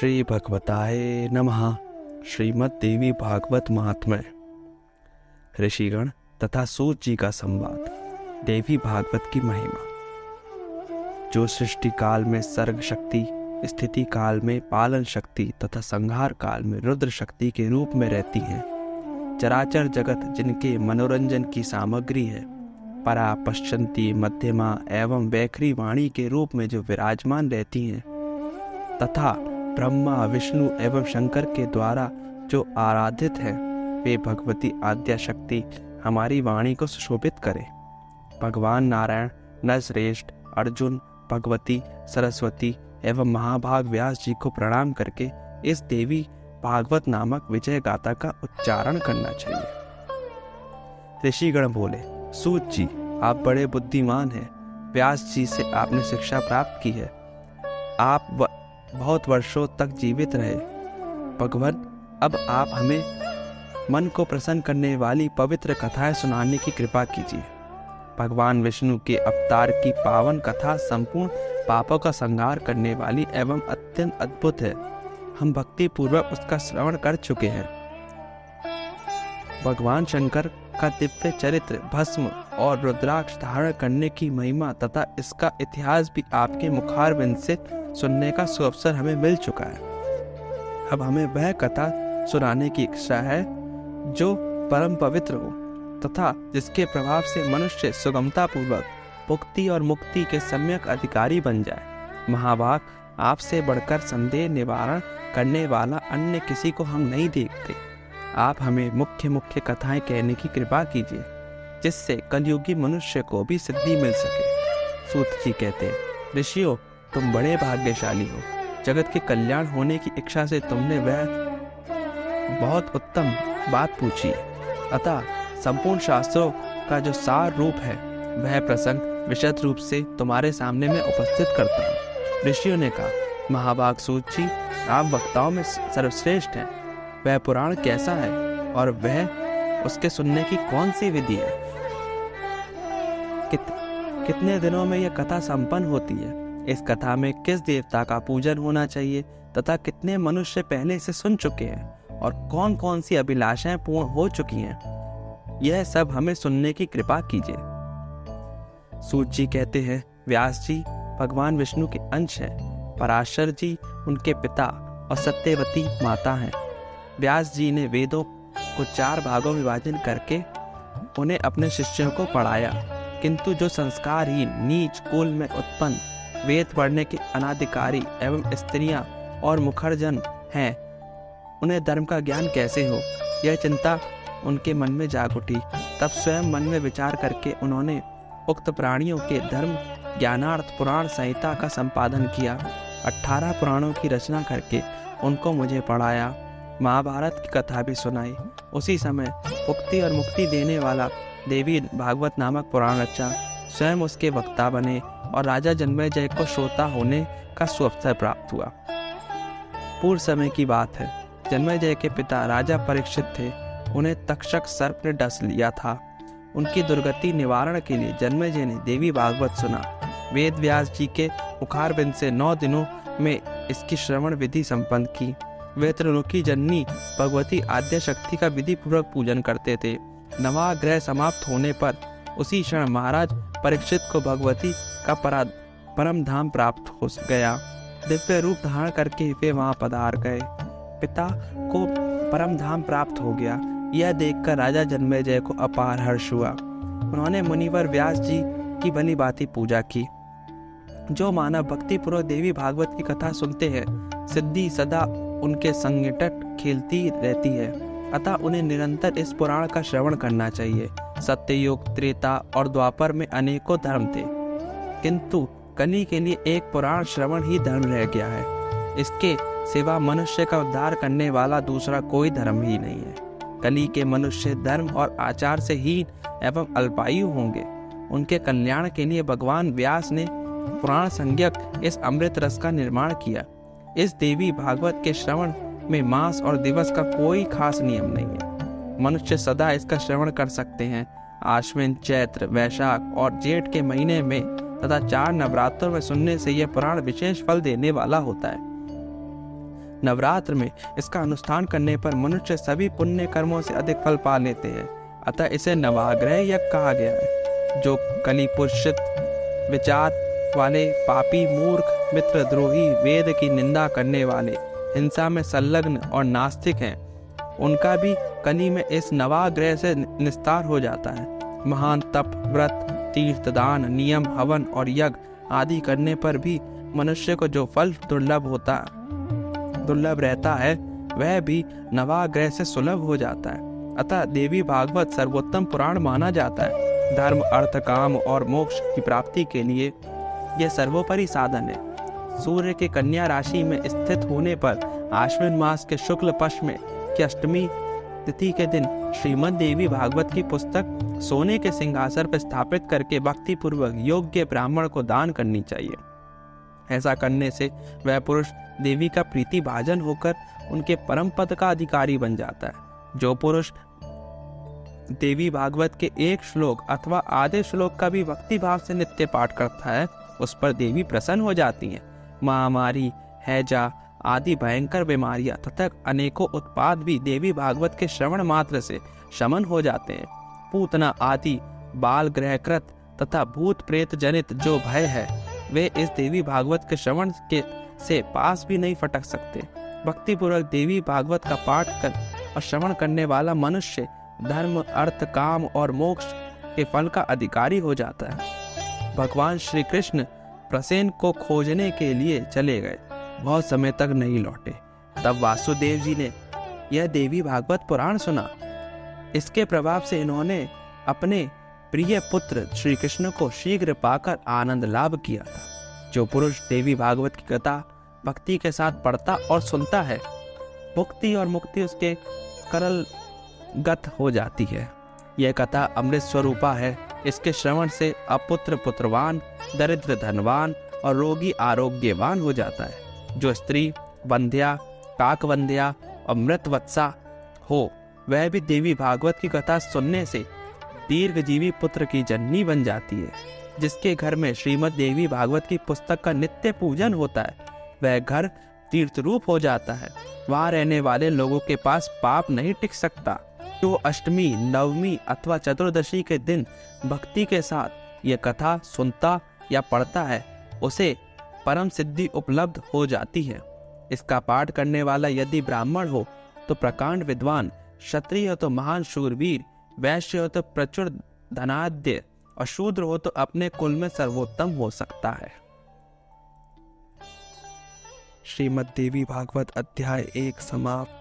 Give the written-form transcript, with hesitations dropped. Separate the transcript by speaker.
Speaker 1: श्री भगवताय नमः। श्रीमद् देवी भागवत महात्म्य। ऋषिगण तथा सूत जी का संवाद। देवी भागवत की महिमा। जो सृष्टि काल में सर्ग शक्ति, स्थिति काल में पालन शक्ति तथा संहार काल में रुद्र शक्ति के रूप में रहती हैं, चराचर जगत जिनके मनोरंजन की सामग्री है, परा पश्चंती मध्यमा एवं वैखरी वाणी के रूप में जो विराजमान रहती हैं, तथा ब्रह्मा विष्णु एवं शंकर के द्वारा जो आराधित है, वे भगवती आद्या शक्ति हमारी वाणी को सुशोभित करें। भगवान नारायण, नरश्रेष्ठ, अर्जुन, भगवती, सरस्वती एवं महाभाग व्यास जी को प्रणाम करके इस देवी भागवत नामक विजय गाथा का उच्चारण करना चाहिए। ऋषिगण बोले, सूत जी आप बड़े बुद्धिमान हैं। व्यास जी से आपने शिक्षा प्राप्त की है। आप बहुत वर्षों तक जीवित रहे। भगवान, अब आप हमें मन को प्रसन्न करने वाली पवित्र कथाएं सुनाने की कृपा कीजिए। भगवान विष्णु के अवतार की पावन कथा संपूर्ण पापों का संहार करने वाली एवं अत्यंत अद्भुत है। हम भक्ति पूर्वक उसका श्रवण कर चुके हैं। भगवान शंकर का दिव्य चरित्र, भस्म और रुद्राक्ष धारण करने की महिमा तथा इसका इतिहास भी आपके मुखारविंद से सुनने का सुअवसर हमें मिल चुका है। अब हमें वह कथा सुनाने की इच्छा है जो परम पवित्र हो तथा जिसके प्रभाव से मनुष्य सुगमता पूर्वक भुक्ति और मुक्ति के सम्यक अधिकारी बन जाए। महाभाग, आपसे बढ़कर संदेह निवारण करने वाला अन्य किसी को हम नहीं देखते। आप हमें मुख्य कथाएं कहने की कृपा कीजिए, जिससे कलयुगी मनुष्य को भी सिद्धि मिल सके। सूत जी कहते हैं, ऋषियों तुम बड़े भाग्यशाली हो। जगत के कल्याण होने की इच्छा से तुमने वह बहुत उत्तम बात पूछी। अतः संपूर्ण शास्त्रों का जो सार रूप है, वह प्रसंग विशद रूप से तुम्हारे सामने मैं उपस्थित करता हूँ। ऋषियों ने कहा, महाभाग सूत जी, आप वक्ताओं में सर्वश्रेष्ठ हैं। वह पुराण कैसा है और वह उसके सुनने की कौन सी विधि है? कितने दिनों में यह कथा संपन्न होती है? इस कथा में किस देवता का पूजन होना चाहिए तथा कितने मनुष्य पहले इसे सुन चुके हैं और कौन कौन सी अभिलाषाएं पूर्ण हो चुकी हैं? यह सब हमें सुनने की कृपा कीजिए। सूत जी कहते हैं, व्यास जी भगवान विष्णु के अंश हैं। पराशर जी उनके पिता और सत्यवती माता हैं। व्यास जी ने वेदों को 4 भागों में विभाजन करके उन्हें अपने शिष्यों को पढ़ाया, किंतु जो संस्कारहीन नीच कुल में उत्पन्न वेद पढ़ने के अनाधिकारी एवं स्त्रियां और मुखरजन हैं, उन्हें धर्म का ज्ञान कैसे हो? यह चिंता उनके मन में जाग उठी। तब स्वयं मन में विचार करके उन्होंने उक्त प्राणियों के धर्म ज्ञानार्थ पुराण संहिता का संपादन किया। 18 पुराणों की रचना करके उनको मुझे पढ़ाया। महाभारत की कथा भी सुनाई। उसी समय मुक्ति और मुक्ति देने वाला देवी भागवत नामक पुराण रचा। स्वयं उसके वक्ता बने और राजा जन्मेजय को श्रोता होने का सुअवसर प्राप्त हुआ। पूर्व समय की बात है। जन्मेजय के पिता राजा परीक्षित थे। उन्हें तक्षक सर्प ने डस लिया था। उनकी दुर्गति निवारण के लिए जन्मेजय ने देवी भागवत सुना। वेद व्यास जी के मुखारविंद से 9 दिनों में इसकी श्रवण विधि संपन्न की। वे त्रिलोकी जननी भगवती आद्या शक्ति का विधि पूर्वक पूजन करते थे। नवाग्रह समाप्त होने पर उसी क्षण महाराज परीक्षित को भगवती का परम धाम प्राप्त हो गया। दिव्य रूप धारण करके वे वहां पधार गए। पिता को परम धाम प्राप्त हो गया, यह देखकर राजा जन्मेजय को अपार हर्ष हुआ। उन्होंने मुनिवर व्यास जी की भली भांति पूजा की। जो मानव भक्ति पूर्वक देवी भागवत की कथा सुनते हैं, सिद्धि सदा उनके संगठट खेलती रहती है। अतः उन्हें निरंतर इस पुराण का श्रवण करना चाहिए। सत्ययुग, त्रेता और द्वापर में अनेकों धर्म थे, किंतु कली के लिए एक पुराण श्रवण ही धर्म रह गया है। इसके सिवा मनुष्य का उद्धार करने वाला दूसरा कोई धर्म ही नहीं है। कली के मनुष्य धर्म और आचार से हीन एवं अल्पायु होंगे। उनके कल्याण के लिए भगवान व्यास ने पुराण संज्ञक इस अमृत रस का निर्माण किया। इस देवी भागवत के श्रवण में मास और दिवस का कोई खास नियम नहीं है। मनुष्य सदा इसका श्रवण कर सकते हैं। आश्विन, चैत्र, वैशाख और जेठ के महीने में तथा 4 नवरात्रों में सुनने से यह पुराण विशेष फल देने वाला होता है। नवरात्र में इसका अनुष्ठान करने पर मनुष्य सभी पुण्य कर्मों से अधिक फल पा लेते हैं। अतः इसे नवाग्रह यज्ञ कहा गया है। जो कलिपुरुषित विचार वाले, पापी, मूर्ख, मित्रद्रोही, वेद की निंदा करने वाले, हिंसा में संलग्न और नास्तिक हैं, उनका भी कली में इस नवाग्रह से निस्तार हो जाता है। महान तप, व्रत, तीर्थदान, नियम, हवन और यज्ञ आदि करने पर भी मनुष्य को जो फल दुर्लभ रहता है वह भी नवाग्रह से सुलभ हो जाता है। अतः देवी भागवत सर्वोत्तम पुराण माना जाता है। धर्म, अर्थ, काम और मोक्ष की प्राप्ति के लिए यह सर्वोपरि साधन है। सूर्य के कन्या राशि में स्थित होने पर आश्विन मास के शुक्ल पक्ष में की अष्टमी तिथि के दिन श्रीमद् देवी भागवत की पुस्तक सोने के सिंहासन पर स्थापित करके भक्ति पूर्वक योग्य ब्राह्मण को दान करनी चाहिए। ऐसा करने से वह पुरुष देवी का प्रीति भाजन होकर उनके परम पद का अधिकारी बन जाता है। जो पुरुष देवी भागवत के एक श्लोक अथवा आधे श्लोक का भी भक्ति भाव से नित्य पाठ करता है, उस पर देवी प्रसन्न हो जाती हैं। महामारी, हैजा आदि भयंकर बीमारियां तथा अनेकों उत्पात भी देवी भागवत के श्रवण मात्र से शमन हो जाते हैं। पूतना आदि बाल ग्रहकृत तथा भूत प्रेत जनित जो भय है वे इस देवी भागवत के श्रवण के से पास भी नहीं फटक सकते। भक्ति पूर्वक देवी भागवत का पाठ कर और श्रवण करने वाला मनुष्य धर्म, अर्थ, काम और मोक्ष के फल का अधिकारी हो जाता है। भगवान श्री कृष्ण प्रसेन को खोजने के लिए चले गए, बहुत समय तक नहीं लौटे। तब वासुदेव जी ने यह देवी भागवत पुराण सुना। इसके प्रभाव से इन्होंने अपने प्रिय पुत्र श्री कृष्ण को शीघ्र पाकर आनंद लाभ किया था। जो पुरुष देवी भागवत की कथा भक्ति के साथ पढ़ता और सुनता है, भुक्ति और मुक्ति उसके करल गत हो जाती है। यह कथा अमृत स्वरूपा है। इसके श्रवण से अपुत्र पुत्रवान, दरिद्र धनवान और रोगी आरोग्यवान हो जाता है। जो स्त्री वंध्या, काकवंध्या और मृतवत्सा हो वह भी देवी भागवत की कथा सुनने से दीर्घजीवी पुत्र की जननी बन जाती है। जिसके घर में श्रीमद् देवी भागवत की पुस्तक का नित्य पूजन होता है वह घर तीर्थ रूप हो जाता है। वहाँ रहने वाले लोगों के पास पाप नहीं टिक सकता। जो अष्टमी, नवमी अथवा चतुर्दशी के दिन भक्ति के साथ यह कथा सुनता या पढ़ता है उसे परम सिद्धि उपलब्ध हो जाती है। इसका पाठ करने वाला यदि ब्राह्मण हो तो प्रकांड विद्वान, क्षत्रिय हो तो महान शूरवीर, वैश्य हो तो प्रचुर धनाढ्य और शूद्र हो तो अपने कुल में सर्वोत्तम हो सकता है। श्रीमद् देवी भागवत अध्याय 1 समाप्त।